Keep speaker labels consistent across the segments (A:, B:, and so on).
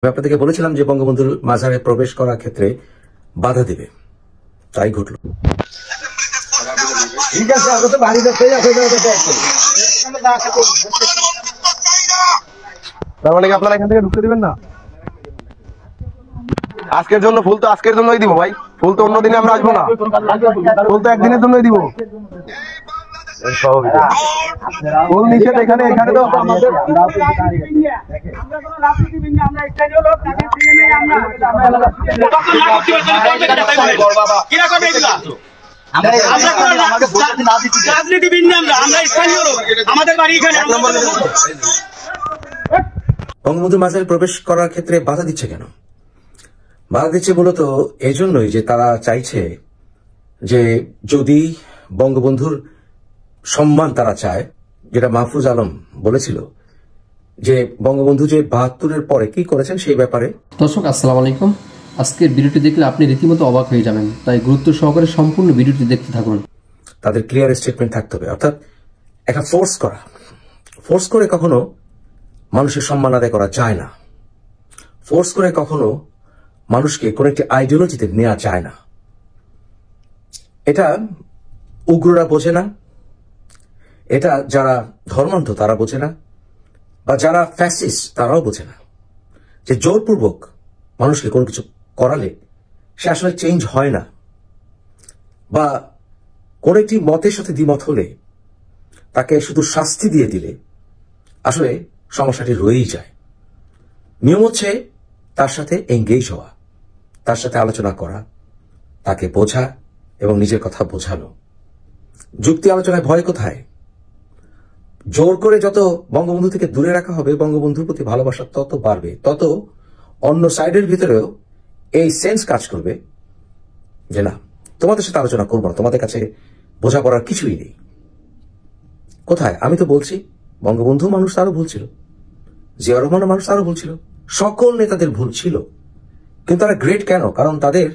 A: আপনাদেরকে বলেছিলাম যে বঙ্গবন্ধুর মাজারে প্রবেশ করার ক্ষেত্রে বাধা দিবে, তাই ঘটল।
B: তার মানে আপনারা এখান থেকে ঢুকতে দিবেন না? আজকের জন্য ফুল তো আজকের জন্যই দিব ভাই, ফুল তো অন্যদিনে আমরা আসবো না, ফুল তো একদিনের জন্যই দিব। ফুল নিষেধ এখানে, এখানে তো
A: বঙ্গবন্ধুর মাজারে প্রবেশ করার ক্ষেত্রে বাধা দিচ্ছে কেন? বাধা দিচ্ছে মূলত এই জন্যই যে তারা চাইছে যে যদি বঙ্গবন্ধুর সম্মান তারা চায়, যেটা মাহফুজ আলম বলেছিল যে বঙ্গবন্ধু যে ৭২-এর পরে কি করেছেন সেই ব্যাপারে।
C: দর্শক আসসালামু আলাইকুম। আজকের ভিডিওটি দেখলে আপনি রীতিমতো অবাক হয়ে যাবেন, তাই গুরুত্ব সহকারে সম্পূর্ণ ভিডিওটি দেখতে থাকুন।
A: তাদের ক্লিয়ার স্টেটমেন্ট থাকতে হবে, অর্থাৎ একটা ফোর্স করে কখনো মানুষের সম্মান আদায় করা যায় না। ফোর্স করে কখনো মানুষকে কোন একটি আইডিওলজিতে নেওয়া যায় না। এটা উগ্ররা বোঝে না, এটা যারা ধর্মান্ধ তারা বোঝে না, বা যারা ফ্যাসিস্ট তারাও বোঝে না যে জোরপূর্বক মানুষকে কোনো কিছু করালে সে আসলে চেঞ্জ হয় না, বা কোন একটি মতের সাথে দ্বিমত হলে তাকে শুধু শাস্তি দিয়ে দিলে আসলে সমস্যাটি রয়েই যায়। নিয়ম হচ্ছে তার সাথে এঙ্গেজ হওয়া, তার সাথে আলোচনা করা, তাকে বোঝা এবং নিজের কথা বোঝানো। যুক্তি আলোচনায় ভয় কোথায়? জোর করে যত বঙ্গবন্ধু থেকে দূরে রাখা হবে, বঙ্গবন্ধুর প্রতি ভালোবাসা তত বাড়বে, তত অন্য সাইডের ভিতরেও এই সেন্স কাজ করবে যে না, তোমাদের সাথে আলোচনা করবো না, তোমাদের কাছে বোঝাপড়ার কিছুই নেই। কোথায়? আমি তো বলছি বঙ্গবন্ধু মানুষ তারও ভুল ছিল, জিয়াউর রহমান মানুষ তারও ভুল ছিল, সকল নেতাদের ভুল ছিল। কিন্তু তারা গ্রেট কেন? কারণ তাদের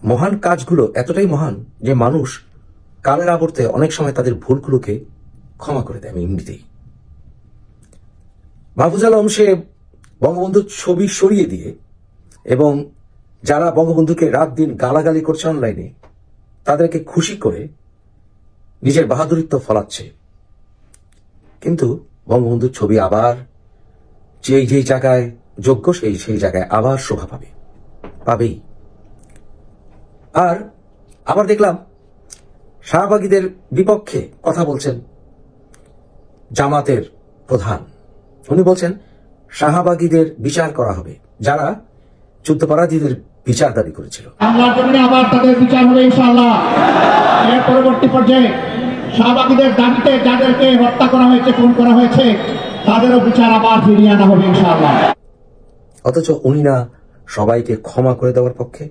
A: মহান কাজগুলো এতটাই মহান যে মানুষ কালের আবর্তে অনেক সময় তাদের ভুলগুলোকে ক্ষমা করে দেয়। আমি এমনিতেই মাহফুজ আলম সে বঙ্গবন্ধুর ছবি সরিয়ে দিয়ে এবং যারা বঙ্গবন্ধুকে রাত দিন গালাগালি করছে অনলাইনে তাদেরকে খুশি করে নিজের বাহাদুরিত্ব ফলাচ্ছে। কিন্তু বঙ্গবন্ধুর ছবি আবার যেই জায়গায় যোগ্য সেই জায়গায় আবার শোভা পাবেই। আর আবার দেখলাম শাহবাগীদের বিপক্ষে কথা বলছেন জামাতের প্রধান। উনি বলছেন শাহবাগীদের বিচার করা হবে, যারা যুদ্ধাপরাধীদের বিচার দাবি করেছিল।
D: বাংলার জন্য আবার তাদের বিচার হবে ইনশাআল্লাহ। এর পরবর্তী পর্যায়ে শাহবাগীদের দাবিতে যাদেরকে হত্যা করা হয়েছে, খুন করা হয়েছে, তাদেরও বিচার আবার ফিরিয়ে আনা হবে ইনশাআল্লাহ।
A: অথচ উনি না সবাইকে ক্ষমা করে দেওয়ার পক্ষে।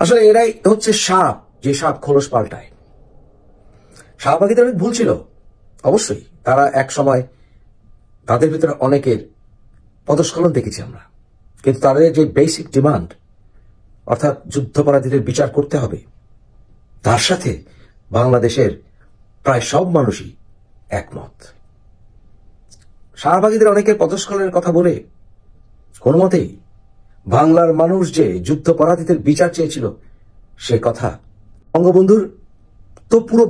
A: আসলে এরাই হচ্ছে সাপ, যে সাপ খোলস পাল্টায়। শাহবাগীদের অনেক ভুল ছিল অবশ্যই, তারা এক সময় তাদের ভিতরে অনেকের পদস্খলন দেখেছি আমরা, কিন্তু তাদের যে বেসিক ডিমান্ড, অর্থাৎ যুদ্ধাপরাধীদের বিচার করতে হবে, তার সাথে বাংলাদেশের প্রায় সব মানুষই একমত। শাহবাগীদের অনেকের পদস্খলনের কথা বলে কোন মতেই বাংলার মানুষ যে যুদ্ধাপরাধীদের বিচার চেয়েছিল সে কথা বঙ্গবন্ধুর তো পুরো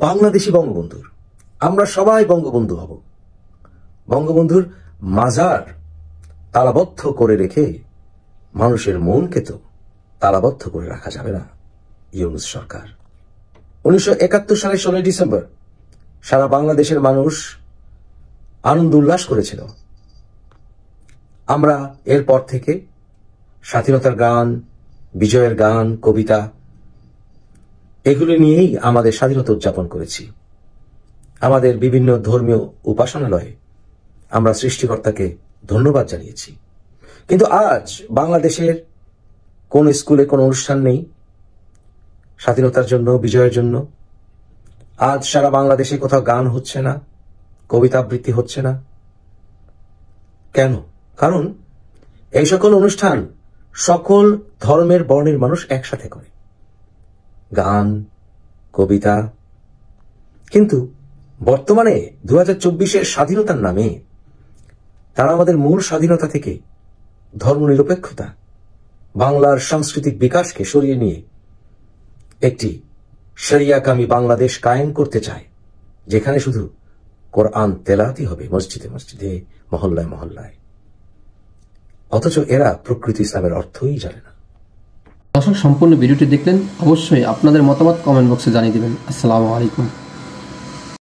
A: বাংলাদেশী বঙ্গবন্ধুর, আমরা সবাই বঙ্গবন্ধু হব। বঙ্গবন্ধুর মাজার তালাবদ্ধ করে রেখে মানুষের মনকে তো তালাবদ্ধ করে রাখা যাবে না। ইউনূস সরকার 1971 সালের 16 ডিসেম্বর সারা বাংলাদেশের মানুষ আনন্দ উল্লাস করেছিল। আমরা এরপর থেকে স্বাধীনতার গান, বিজয়ের গান, কবিতা এগুলো নিয়েই আমাদের স্বাধীনতা উদযাপন করেছি। আমাদের বিভিন্ন ধর্মীয় উপাসনালয়ে আমরা সৃষ্টিকর্তাকে ধন্যবাদ জানিয়েছি। কিন্তু আজ বাংলাদেশের কোন স্কুলে কোন অনুষ্ঠান নেই স্বাধীনতার জন্য, বিজয়ের জন্য। আজ সারা বাংলাদেশে কোথাও গান হচ্ছে না, কবিতা আবৃত্তি হচ্ছে না। কেন? কারণ এই সকল অনুষ্ঠান সকল ধর্মের বর্ণের মানুষ একসাথে করে, গান, কবিতা। কিন্তু বর্তমানে 2024-এর স্বাধীনতার নামে তারা আমাদের মূল স্বাধীনতা থেকে ধর্মনিরপেক্ষতা, বাংলার সাংস্কৃতিক বিকাশকে সরিয়ে নিয়ে একটি শরিয়াকামী বাংলাদেশ কায়েম করতে চায়, যেখানে শুধু কোরআন তেলাওয়াতই হবে মসজিদে মসজিদে, মহল্লায় মহল্লায়। অথচ এরা প্রকৃত ইসলামের অর্থই জানে না।
C: দর্শক, সম্পূর্ণ ভিডিওটি দেখলেন, অবশ্যই আপনাদের মতামত কমেন্ট বক্সে জানিয়ে দিবেন। আসসালামু আলাইকুম।